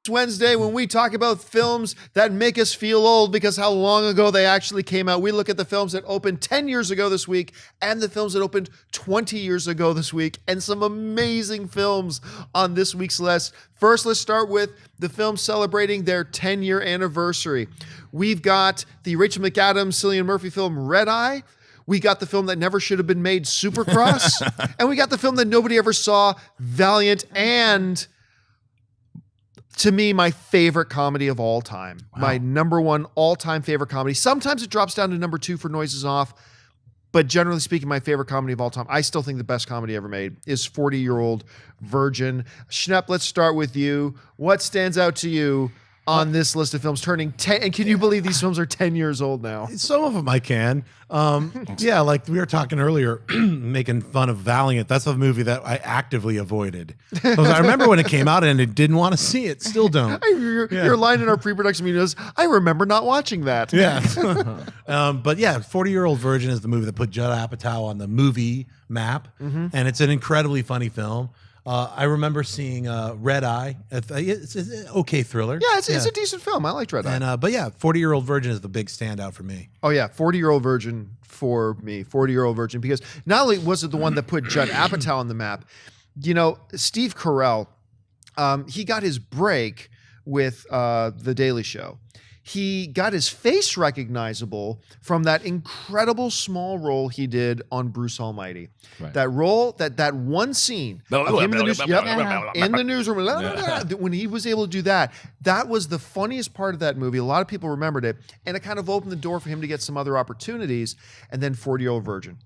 next Wednesday when we talk about films that make us feel old because how long ago they actually came out. We look at the films that opened 10 years ago this week and the films that opened 20 years ago this week, and some amazing films on this week's list. First, let's start with the films celebrating their 10-year anniversary. We've got the Rachel McAdams, Cillian Murphy film Red Eye. We got the film that never should have been made, Supercross. And we got the film that nobody ever saw, Valiant. And to me, my favorite comedy of all time. Wow. My number one all-time favorite comedy. Sometimes it drops down to number 2 for Noises Off. But generally speaking, my favorite comedy of all time, I still think the best comedy ever made, is 40-Year-Old Virgin. Schnepp, let's start with you. What stands out to you on this list of films turning 10? And can you believe these films are 10 years old now? Some of them I can. Yeah, like we were talking earlier, making fun of Valiant. That's a movie that I actively avoided. I remember when it came out and I didn't want to see it. Still don't. Your line in our pre-production meeting is, I remember not watching that. Yeah. But yeah, 40-Year-Old Virgin is the movie that put Judd Apatow on the movie map. And it's an incredibly funny film. I remember seeing Red Eye. It's an okay thriller. Yeah, it's a decent film. I liked Red Eye. And, but yeah, 40-Year-Old Virgin is the big standout for me. Oh yeah, 40-Year-Old Virgin for me. 40-Year-Old Virgin, because not only was it the one that put Judd Apatow on the map, you know, Steve Carell, he got his break with The Daily Show. He got his face recognizable from that incredible small role he did on Bruce Almighty. Right. That role, that one scene of him in the newsroom, when he was able to do that, that was the funniest part of that movie. A lot of people remembered it, and it kind of opened the door for him to get some other opportunities. And then 40-Year-Old Virgin.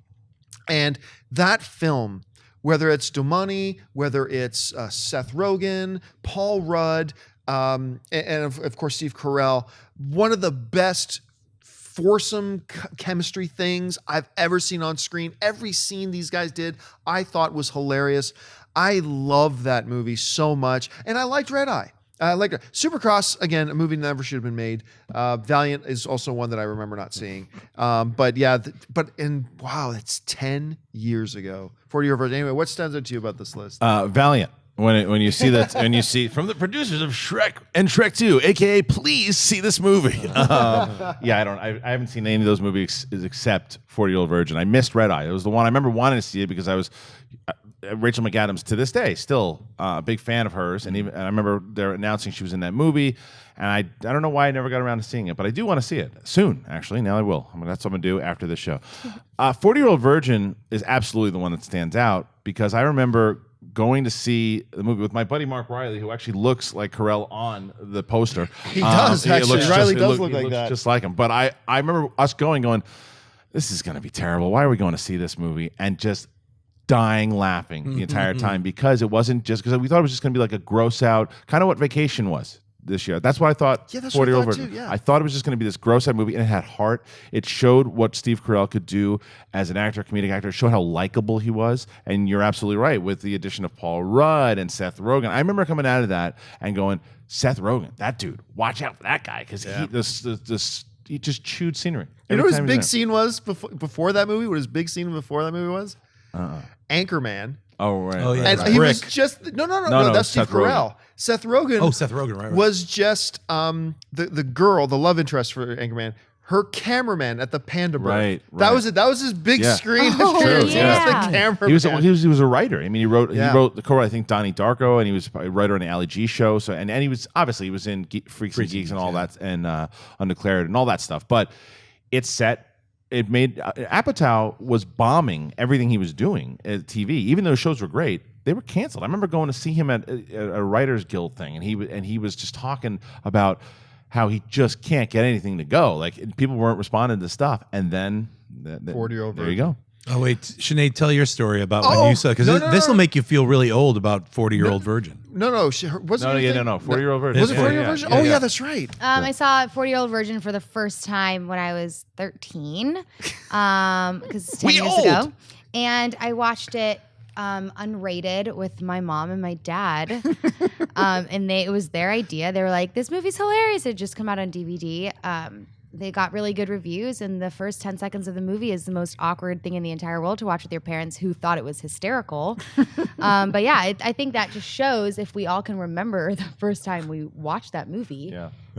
And that film, whether it's Domani, whether it's Seth Rogen, Paul Rudd, and of course Steve Carell, one of the best foursome chemistry things I've ever seen on screen. Every scene these guys did, I thought was hilarious. I love that movie so much, and I liked Red Eye. I liked it. Supercross, again, a movie that never should have been made. Valiant is also one that I remember not seeing. But yeah, wow, it's 10 years ago. 40-Year-Old Virgin. Anyway, what stands out to you about this list? Valiant. When you see that, and you see from the producers of Shrek and Shrek 2, aka please see this movie. Yeah, I haven't seen any of those movies except 40-Year-Old Virgin. I missed Red Eye. It was the one I remember wanting to see it because I was Rachel McAdams to this day still a big fan of hers, and I remember they're announcing she was in that movie, and I don't know why I never got around to seeing it, but I do want to see it soon. Actually, now I will. That's what I'm gonna do after this show. 40-Year-Old Virgin is absolutely the one that stands out because I remember going to see the movie with my buddy Mark Riley, who actually looks like Carell on the poster. He does, actually. Riley does look like that. Just like him. But I remember us going, this is going to be terrible. Why are we going to see this movie? And just dying laughing the entire time because it wasn't just, because we thought it was just going to be like a gross out, kind of what Vacation was this year. That's what I thought. Yeah, that's what I thought too, yeah. I thought it was just going to be this gross out movie, and it had heart. It showed what Steve Carell could do as an actor, comedic actor. It showed how likable he was. And you're absolutely right with the addition of Paul Rudd and Seth Rogen. I remember coming out of that and going, Seth Rogen, that dude, watch out for that guy because he just chewed scenery. You know what his big scene was before that movie? What his big scene before that movie was? Anchorman. Oh, right. Oh, yeah. And he was just no. That's Steve Carell. Seth Rogen. Oh, Seth Rogen, right. Was just the girl, the love interest for Anchorman, her cameraman at the Panda Bar. Right. That was it. That was his big screen Yeah. appearance. He was the cameraman. He was a writer. I mean, he wrote the co-wrote, I think, Donnie Darko, and he was a writer on the Ali G show. So and he was obviously in Freaks and Geeks and all that, and Undeclared and all that stuff. But it made Apatow was bombing everything he was doing at TV. Even though shows were great, they were canceled. I remember going to see him at a Writers Guild thing, and he was just talking about how he just can't get anything to go. Like people weren't responding to stuff, and then 40-Year-Old there you go. Oh wait, Sinead, tell your story about when you saw, because this will make you feel really old about 40-Year-Old Virgin. No. 40-Year-Old Virgin. Was it 40-Year-Old Virgin? Oh yeah, that's right. I saw 40-Year-Old Virgin for the first time when I was 13, because it's 10 years ago, and I watched it unrated with my mom and my dad, and it was their idea. They were like, "This movie's hilarious." It had just come out on DVD. they got really good reviews, and the first 10 seconds of the movie is the most awkward thing in the entire world to watch with your parents who thought it was hysterical. But yeah, I think that just shows, if we all can remember the first time we watched that movie,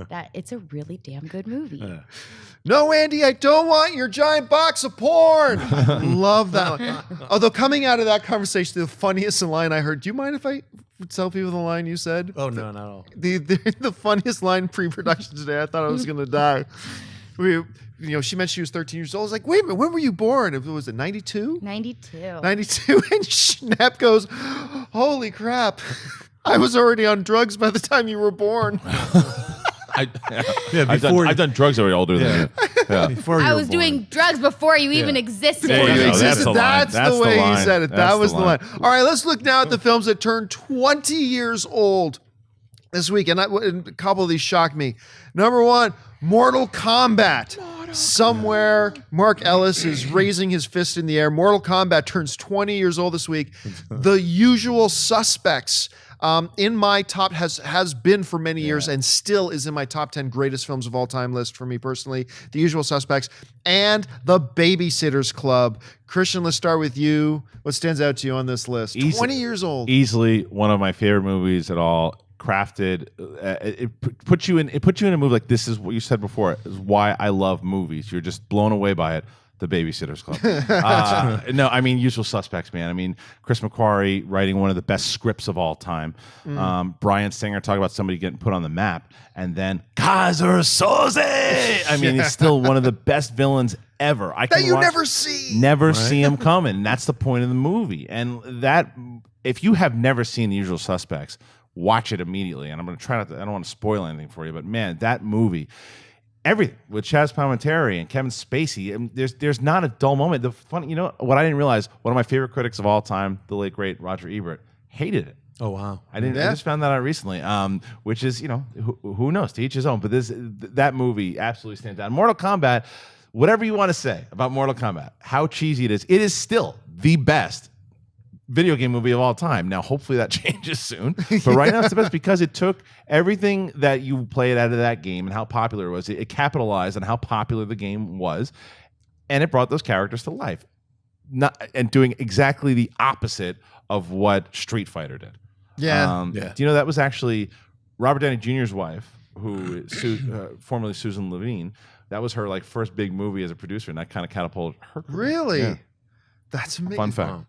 that it's a really damn good movie. No, Andy, I don't want your giant box of porn. Love that one. Although coming out of that conversation, the funniest line I heard, do you mind if I tell people the line you said? Oh, no, not at all. The funniest line pre-production today, I thought I was going to die. She mentioned she was 13 years old. I was like, wait a minute, when were you born? Was it 92? 92. 92. And Schnapp goes, holy crap. I was already on drugs by the time you were born. I've done drugs already older than you. Yeah. Before you I were was born. doing drugs before you even existed. There you go. That's the way line. he said it. That's That was the line. line. All right, let's look now at the films that turned 20 years old this week. And a couple of these shocked me. Number one, Mortal Kombat. Somewhere, Mark Ellis is raising his fist in the air. Mortal Kombat turns 20 years old this week. The Usual Suspects. In my top has been for many years and still is in my top 10 greatest films of all time list for me personally. The Usual Suspects and The Babysitter's Club. Christian, let's start with you. What stands out to you on this list? 20 years old. Easily one of my favorite movies at all. Crafted, it puts you in a movie like this. Is what you said before. Is why I love movies. You're just blown away by it. The Babysitter's Club. No, I mean Usual Suspects, man. I mean Chris McQuarrie writing one of the best scripts of all time. Bryan Singer talking about somebody getting put on the map, and then Kaiser Soze. I mean, he's still one of the best villains ever. Never see. Never see him coming. And that's the point of the movie. And that, if you have never seen The Usual Suspects, watch it immediately. And I'm going to try not to. I don't want to spoil anything for you, but man, that movie. Everything with Chaz Palminteri and Kevin Spacey, and there's not a dull moment. The fun, what I didn't realize, one of my favorite critics of all time, the late great Roger Ebert, hated it. Oh wow! I just found that out recently. Which is, who knows? To each his own. But that movie absolutely stands out. Mortal Kombat. Whatever you want to say about Mortal Kombat, how cheesy it is still the best video game movie of all time. Now, hopefully that changes soon. But right now it's the best because it took everything that you played out of that game and how popular it was. It capitalized on how popular the game was, and it brought those characters to life. And doing exactly the opposite of what Street Fighter did. Yeah. Do you know that was actually Robert Downey Jr.'s wife, who formerly Susan Levine. That was her first big movie as a producer, and that kind of catapulted her career. Really? Yeah. That's amazing. Fun fact. Wow.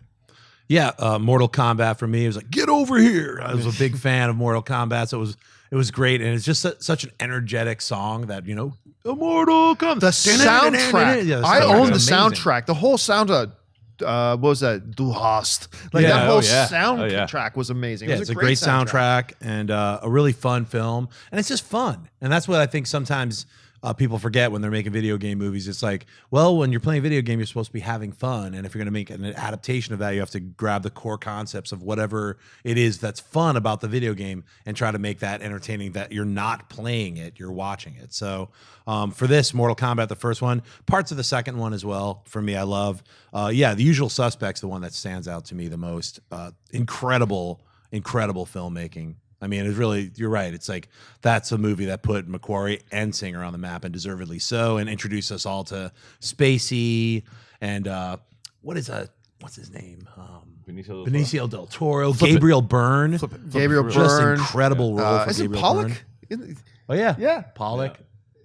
Yeah, Mortal Kombat for me, it was like, get over here. I was a big fan of Mortal Kombat, so it was great, and it's just such an energetic song that Mortal Kombat. The soundtrack. Yeah, I own the amazing. soundtrack. The whole sound of what was that? Du hast. That whole soundtrack was amazing. Yeah, It was it's a great soundtrack and a really fun film, and it's just fun, and that's what I think sometimes. People forget when they're making video game movies. It's like, well, when you're playing a video game, you're supposed to be having fun. And if you're going to make an adaptation of that, you have to grab the core concepts of whatever it is that's fun about the video game and try to make that entertaining, that you're not playing it, you're watching it. So for this, Mortal Kombat, the first one, parts of the second one as well, for me, I love. The Usual Suspects, the one that stands out to me the most. Incredible filmmaking. I mean, it's really, you're right. It's like, that's a movie that put McQuarrie and Singer on the map, and deservedly so, and introduced us all to Spacey and what's his name? Benicio del Toro, Gabriel Byrne. Gabriel Just Byrne. incredible role for Is it Gabriel Pollock? Byrne. Oh yeah. Yeah. Pollock.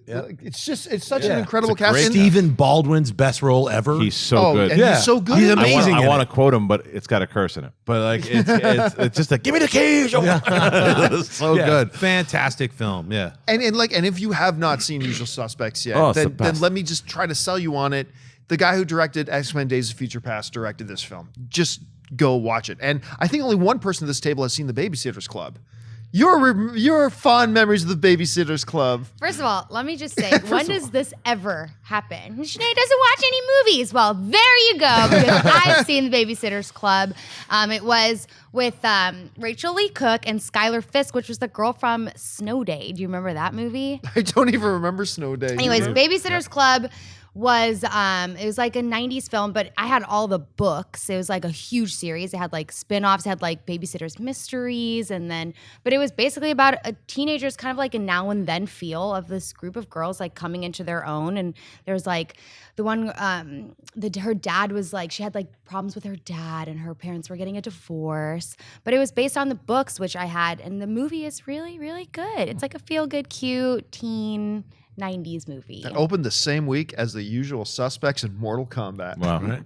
Yeah. It's such an incredible It's a great cast. Stephen Baldwin's best role ever. He's so good. And he's so good. He's in it. amazing. I in want it. to quote him, but it's got a curse in it. But it's just like, give me the keys. It's so good. Fantastic film. Yeah. And if you have not seen Usual Suspects yet, Oh, it's the then best. let me just try to sell you on it. The guy who directed X-Men Days of Future Past directed this film. Just go watch it. And I think only one person at this table has seen The Babysitter's Club. Your fond memories of The Babysitter's Club. First of all, let me just say, when does this ever happen? Sinead doesn't watch any movies. Well, there you go, because I've seen The Babysitter's Club. It was with Rachel Lee Cook and Skylar Fisk, which was the girl from Snow Day. Do you remember that movie? I don't even remember Snow Day. Anyways, Babysitter's Club was it was like a 90s film, but I had all the books. It was like a huge series. It had like spin-offs, it had like Babysitter's Mysteries, but it was basically about a teenager's kind of like a now and then feel of this group of girls like coming into their own. And there's like the one her dad was like, she had like problems with her dad and her parents were getting a divorce, but it was based on the books, which I had, and the movie is really, really good. It's like a feel-good, cute teen 90s movie. That opened the same week as The Usual Suspects and Mortal Kombat. Wow. Right.